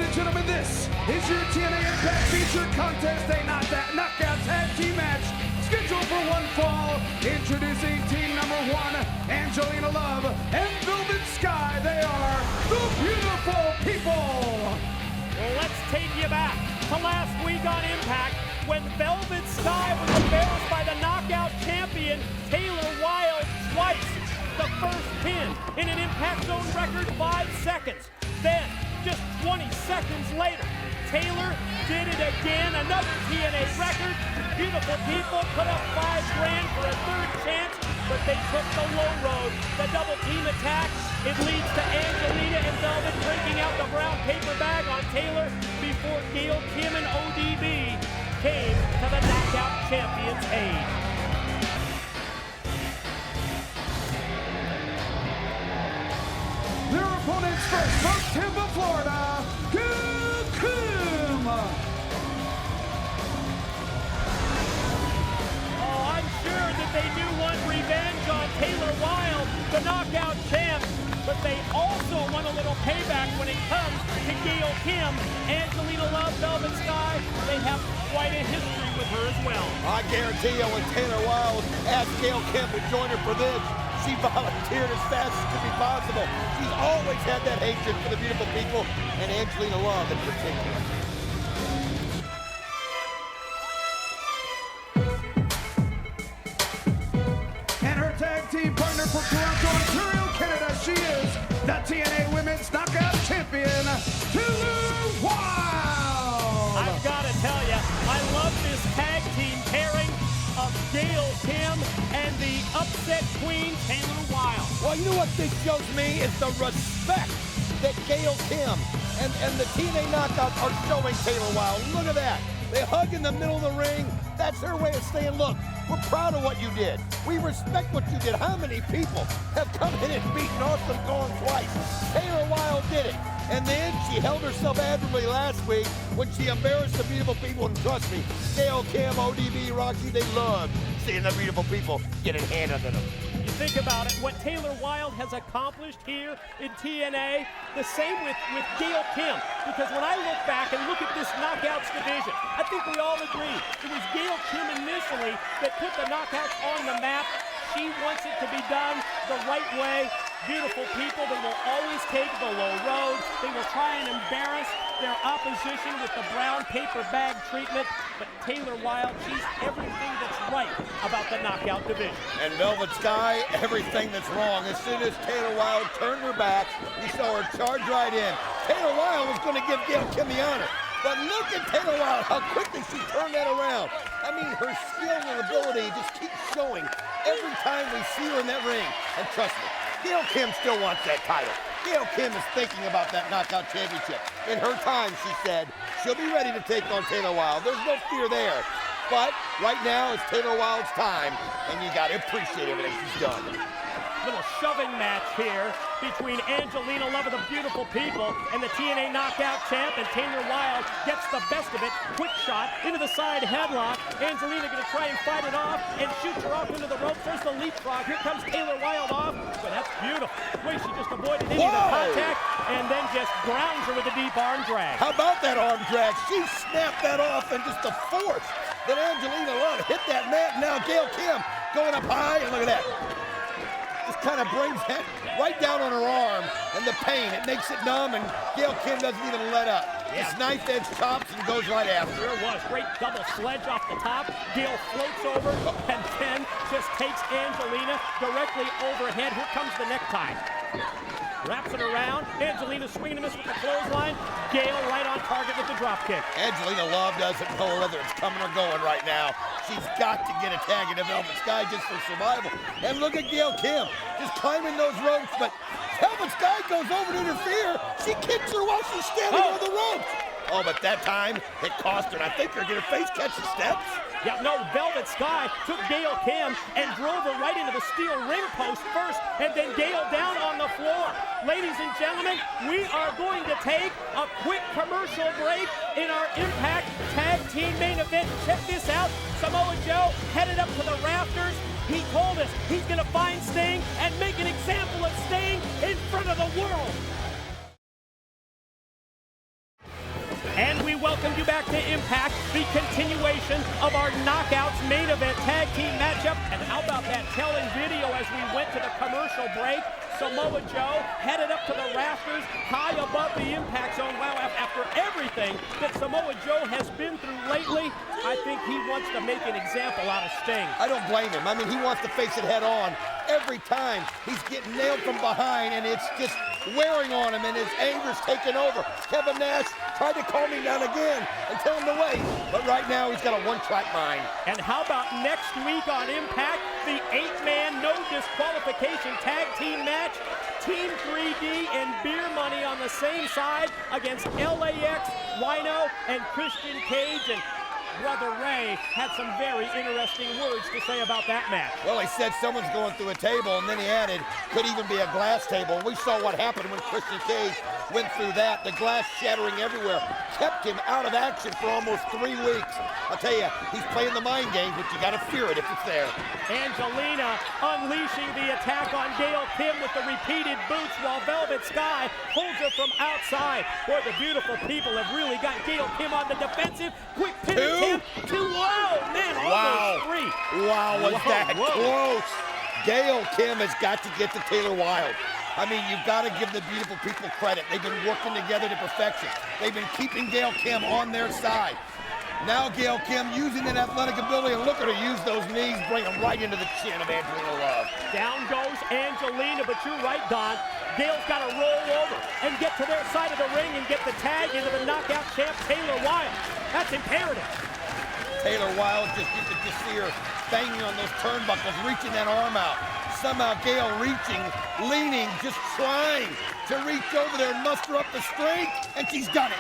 and gentlemen, this is your TNA Impact featured contest, a knockout tag team match scheduled for one fall. Introducing team number one, Angelina Love and Velvet Sky. They are the beautiful people. Well, let's take you back to last week on Impact when Velvet Sky was embarrassed by the knockout champion Taylor Wilde twice. The first pin in an Impact Zone record 5 seconds. Then, just 20 seconds later, Taylor did it again, another TNA record. Beautiful people put up $5 grand for a third chance, but they took the low road. The double team attack, it leads to Angelina and Velvet drinking out the brown paper bag on Taylor before Gail, Kim, and ODB came to the knockout champion's aid. Their opponents first, from Tampa, Florida, Gail. Oh, I'm sure that they do want revenge on Taylor Wilde, the knockout champ, but they also want a little payback when it comes to Gail Kim, Angelina Love, Velvet Sky. They have quite a history with her as well. I guarantee you when Taylor Wilde asked Gail Kim to join her for this, she volunteered as fast as could be possible. She's always had that hatred for the beautiful people, and Angelina Love in particular. And her tag team partner for Toronto, Ontario, Canada, she is the TNA Women's Knockout Champion, Taylor Wilde. I've got to tell you, I love this tag team pairing of Gail Kim and the upset queen, Taylor Wilde. Well, you know what this shows me is the respect that Gail Kim and the TNA Knockouts are showing Taylor Wilde. Look at that. They hug in the middle of the ring. That's their way of saying, look, we're proud of what you did. We respect what you did. How many people have come in and beaten Awesome Kong twice? Taylor Wilde did it. And then she held herself admirably last week when she embarrassed the beautiful people. And trust me, Gail, Kim, ODB, Roxy, they love seeing the beautiful people get it handed to them. You think about it, what Taylor Wilde has accomplished here in TNA, the same with Gail Kim. Because when I look back and look at this Knockouts division, I think we all agree it was Gail Kim initially that put the Knockouts on the map. She wants it to be done the right way. Beautiful people, they will always take the low road. They will try and embarrass their opposition with the brown paper bag treatment. But Taylor Wilde, she's everything that's right about the knockout division. And Velvet Sky, everything that's wrong. As soon as Taylor Wilde turned her back, we saw her charge right in. Taylor Wilde was going to give Gail Kim the honor. But look at Taylor Wilde, how quickly she turned that around. I mean, her skill and ability just keeps showing every time we see her in that ring. And trust me, Gail Kim still wants that title. Gail Kim is thinking about that knockout championship. In her time, she said, she'll be ready to take on Taylor Wilde. There's no fear there. But right now it's Taylor Wilde's time, and you got to appreciate everything she's done. Little shoving match here between Angelina Love of the beautiful people and the TNA knockout champ, and Taylor Wilde gets the best of it. Quick shot into the side headlock. Angelina going to try and fight it off and shoots her off into the ropes. There's the leapfrog. Here comes Taylor Wilde off, but that's beautiful. The way she just avoided any of the contact and then just grounds her with a deep arm drag. How about that arm drag? She snapped that off, and just the force that Angelina Love hit that mat. Now Gail Kim going up high, and look at that. Just kind of brings that right down on her arm, and the pain, it makes it numb, and Gail Kim doesn't even let up. Yeah. Just knife edge chops and goes right after. There was great double sledge off the top. Gail floats over and then just takes Angelina directly overhead. Here comes the necktie. Wraps it around. Angelina swinging a miss with the clothesline. Gail right on target with the drop kick. Angelina Love doesn't know whether it's coming or going right now. She's got to get a tag into Velvet Sky just for survival. And look at Gail Kim just climbing those ropes, but Velvet Sky goes over to interfere. She kicks her while she's standing on the ropes. Oh, but that time it cost her, and I think her get her face catch the steps. Yeah, no, Velvet Sky took Gail Kim and drove her right into the steel ring post first, and then Gail down on the floor. Ladies and gentlemen, we are going to take a quick commercial break in our Impact Tag Team main event. Check this out. Samoa Joe headed up to the rafters. He told us he's going to find Sting and make an example of Sting in front of the world. welcome you back to Impact, the continuation of our Knockouts main event tag team matchup. And how about that telling video as we went to the commercial break? Samoa Joe headed up to the rafters, high above the impact zone. Wow, after everything that Samoa Joe has been through lately, I think he wants to make an example out of Sting. I don't blame him. I mean, he wants to face it head on. Every time he's getting nailed from behind, and it's just wearing on him, and his anger's taking over. Kevin Nash tried to calm him down again and tell him to wait, but right now he's got a one-track mind. And how about next week on Impact, the 8-man no disqualification tag team match? Team 3D and Beer Money on the same side against LAX, Rhino, and Christian Cage. And Brother Ray had some very interesting words to say about that match. Well, he said someone's going through a table, and then he added, could even be a glass table. And we saw what happened when Christian Cage went through that. The glass shattering everywhere kept him out of action for almost 3 weeks. I'll tell you, he's playing the mind games, but you got to fear it if it's there. Angelina unleashing the attack on Gail Kim with the repeated boots while Velvet Sky holds her from outside. Boy, the beautiful people have really got Gail Kim on the defensive. Quick pin attempt. Whoa, man, almost 3. Wow, was that close. Gail Kim has got to get to Taylor Wilde. I mean, you've got to give the beautiful people credit. They've been working together to perfection. They've been keeping Gail Kim on their side. Now Gail Kim using that athletic ability, and look at her use those knees, bring them right into the chin of Angelina Love. Down goes Angelina, but you're right, Don. Gail's got to roll over and get to their side of the ring and get the tag into the knockout champ, Taylor Wilde. That's imperative. Taylor Wilde, you could just see her banging on those turnbuckles, reaching that arm out. Somehow Gail reaching, leaning, just trying to reach over there and muster up the strength, and she's done it.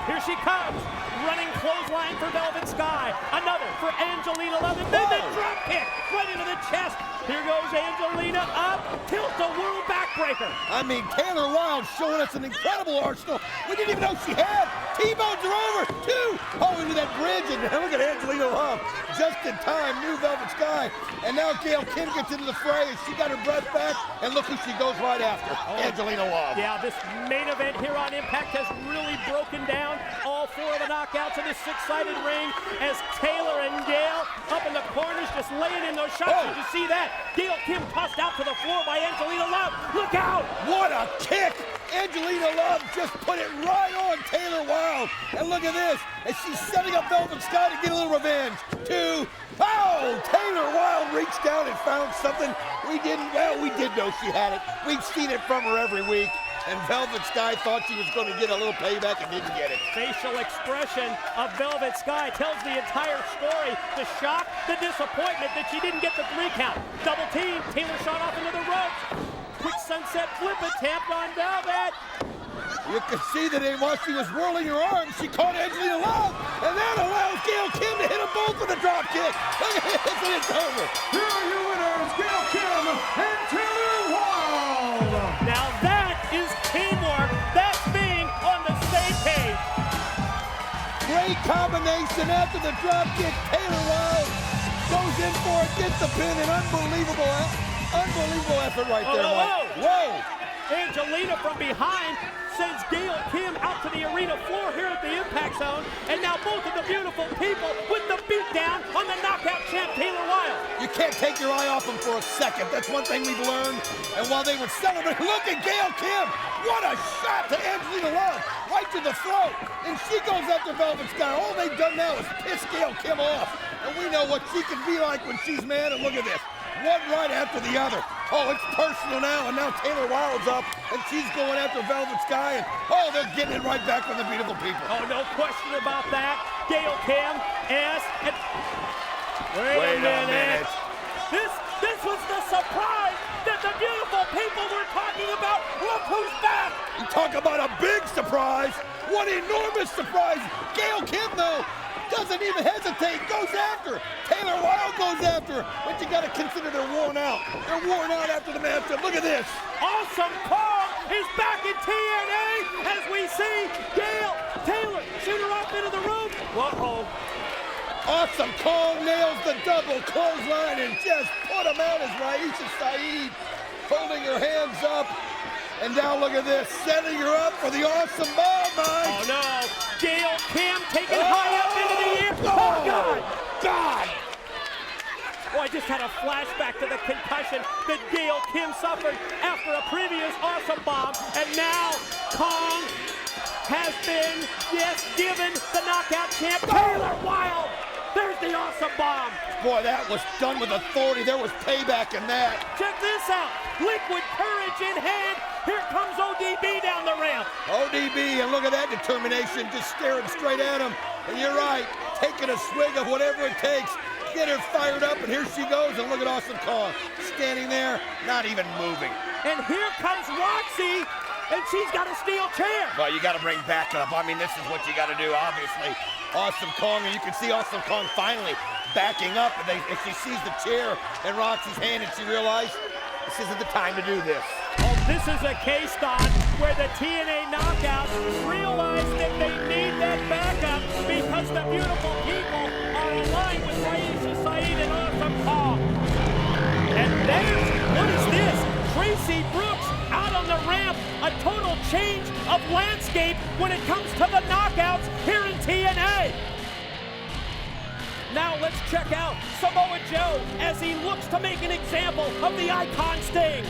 Here she comes, running clothesline for Velvet Sky. Another for Angelina Love, and then the drop kick right into the chest. Here goes Angelina up, tilt-a-whirl backbreaker. I mean, Taylor Wilde showing us an incredible arsenal we didn't even know she had. T-bones are over, 2. Oh, into that bridge, and look at Angelina Love. Just in time, new Velvet Sky. And now Gail Kim gets into the fray, and she got her breath back, and look who she goes right after, Angelina Love. Yeah, this main event here on Impact has really broken down all 4 of the knockouts in this 6-sided ring as Taylor and Gail up in the corners just laying in those shots. Did you see that? Gail Kim tossed out to the floor by Angelina Love. Look out! What a kick! Angelina Love just put it right on Taylor Wilde. And look at this, as she's setting up Velvet Sky to get a little revenge. 2. Oh, Taylor Wilde reached down and found something we did know she had it. We've seen it from her every week. And Velvet Sky thought she was going to get a little payback and didn't get it. Facial expression of Velvet Sky tells the entire story. The shock, the disappointment that she didn't get the 3 count. Double team, Taylor shot off into the ropes. Quick sunset flip attempt on Velvet. You could see that while she was whirling her arms, she caught Angelina Love, and that allows Gail Kim to hit them both with a drop kick. Look at this, and it's over. Here are your winners, Gail Kim and Taylor Wilde. Now that is teamwork. That's being on the same page. Great combination after the drop kick. Taylor Wilde goes in for it, gets the pin, and unbelievable effort right there, Mike. Whoa! Angelina from behind sends Gail Kim out to the arena floor here at the Impact Zone, and now both of the beautiful people with the beatdown on the knockout champ, Taylor Wilde. You can't take your eye off him for a second. That's one thing we've learned. And while they were celebrating, look at Gail Kim. What a shot to Angelina Love, right to the throat. And she goes after Velvet Sky. All they've done now is piss Gail Kim off. And we know what she can be like when she's mad, and look at this. One right after the other. Oh, it's personal now, and now Taylor Wilde's up, and she's going after Velvet Sky, and they're getting it right back from the beautiful people. Oh, no question about that. Gail Kim, and wait a minute. This was the surprise that the beautiful people were talking about. Look who's back. You talk about a big surprise. What enormous surprise. Gail Kim, though, doesn't even hesitate, goes after. Taylor Wilde goes after, but you got to consider they're worn out. They're worn out after the matchup. Look at this. Awesome Kong is back in TNA as we see Taylor shoot her off into the room. Uh-oh. Awesome Kong nails the double clothesline and just put him out as Raisha Saeed holding her hands up. And now look at this, setting her up for the awesome bomb, Mike. Oh no, Gail Kim taken high up into the air. Oh, God! God! Oh, I just had a flashback to the concussion that Gail Kim suffered after a previous awesome bomb. And now Kong has been, yes, given the knockout champ, Taylor Wilde. There's the awesome bomb. Boy, that was done with authority. There was payback in that. Check this out. Liquid courage in hand. Here comes ODB down the ramp. ODB, and look at that determination, just staring straight at him. And you're right, taking a swig of whatever it takes. Get her fired up, and here she goes, and look at Awesome Kong. Standing there, not even moving. And here comes Roxy, and she's got a steel chair. Well, you got to bring backup. I mean, this is what you got to do, obviously. Awesome Kong, and you can see Awesome Kong finally backing up, and she sees the chair in Roxy's hand, and she realized this isn't the time to do this. Oh, this is a case, Don, where the TNA Knockouts realize that they need that backup because the beautiful people are aligned with Raisha Saeed and Awesome Kong. And there's, what is this? Tracy Brooks out on the ramp. A total change of landscape when it comes to the knockouts here in TNA. Now let's check out Samoa Joe as he looks to make an example of the icon Sting.